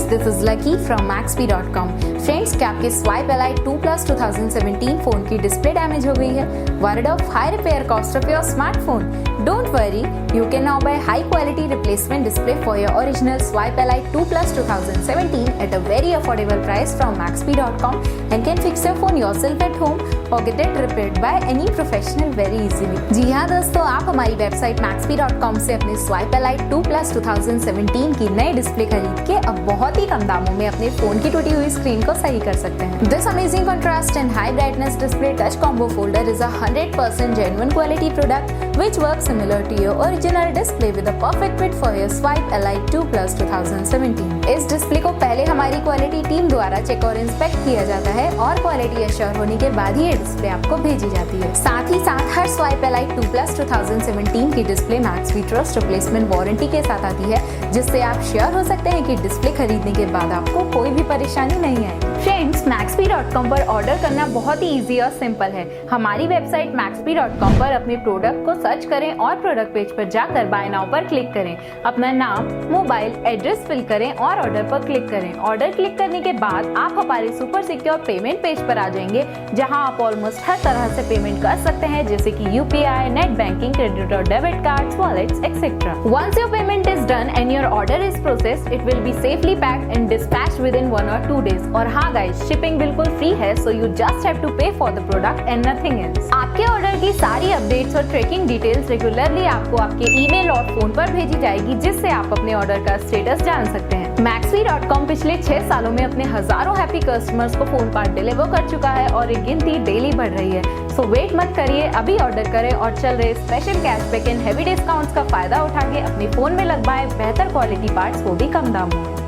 this is Lucky from Maxbhi.com. Friends, क्या आपके swipe elite 2 Plus 2017 phone की display damage हो गई है? Worried of high repair cost of your smartphone? Don't worry, you can now buy high quality replacement display for your original Swipe Elite 2 Plus 2017 at a very affordable price from Maxbhi.com and can fix your phone yourself at home or get it repaired by any professional very easily. जी हाँ दोस्तों, आप हमारी website Maxbhi.com से अपने Swipe Elite 2 Plus 2017 की नई display खरीद के अब बहुत ही कम दामों में अपने फोन की टूटी हुई स्क्रीन को सही कर सकते हैं। This amazing contrast and high brightness display touch combo folder is a 100% genuine quality product which works similar to your original display with a perfect fit for your Swipe Elite 2 Plus 2017। इस display को पहले हमारी quality team द्वारा check और inspect किया जाता है और क्वालिटी एश्योर होने के बाद ही ये डिस्प्ले आपको भेजी जाती है। साथ ही साथ हर Swipe Elite 2 Plus 2017 की display Maxbhi trust replacement warranty के साथ आती है, जिससे आप श्योर हो सकते हैं कि डिस्प्ले खरीदने के बाद आपको कोई भी परेशानी नहीं आएगी। फ्रेंड्स, Maxbhi.com पर ऑर्डर करना बहुत ही इजी और सिंपल है। हमारी वेबसाइट Maxbhi.com पर अपने प्रोडक्ट को सर्च करें और प्रोडक्ट पेज पर जाकर बाय नाउ पर क्लिक करें। अपना नाम, मोबाइल, एड्रेस फिल करें और ऑर्डर पर क्लिक करें। ऑर्डर क्लिक करने के बाद आप हमारे सुपर सिक्योर पेमेंट पेज पर आ जाएंगे, जहां आप ऑलमोस्ट हर तरह से पेमेंट कर सकते हैं, जैसे कि यूपीआई, नेट बैंकिंग, क्रेडिट और debit cards, wallets, etcetera. Once your payment is done and your order is processed, it will be safely packed and dispatched within 1 or 2 days। और हाँ गाइस, शिपिंग बिल्कुल free है, so you just have to pay for the product and nothing else. आपके order की सारी updates और tracking details regularly आपको आपके ईमेल और फोन पर भेजी जाएगी, जिससे आप अपने ऑर्डर का स्टेटस जान सकते हैं। Maxbhi.com पिछले 6 सालों में अपने हजारों हैप्पी कस्टमर्स को फोन पार्ट डिलीवर कर चुका है और ये गिनती डेली बढ़ रही है। सो वेट मत करिए, अभी ऑर्डर करें और चल रहे special cashback and heavy discounts का फायदा उठा के अपने फोन में लगवाएं बेहतर क्वालिटी पार्ट्स, वो भी कम दामों में।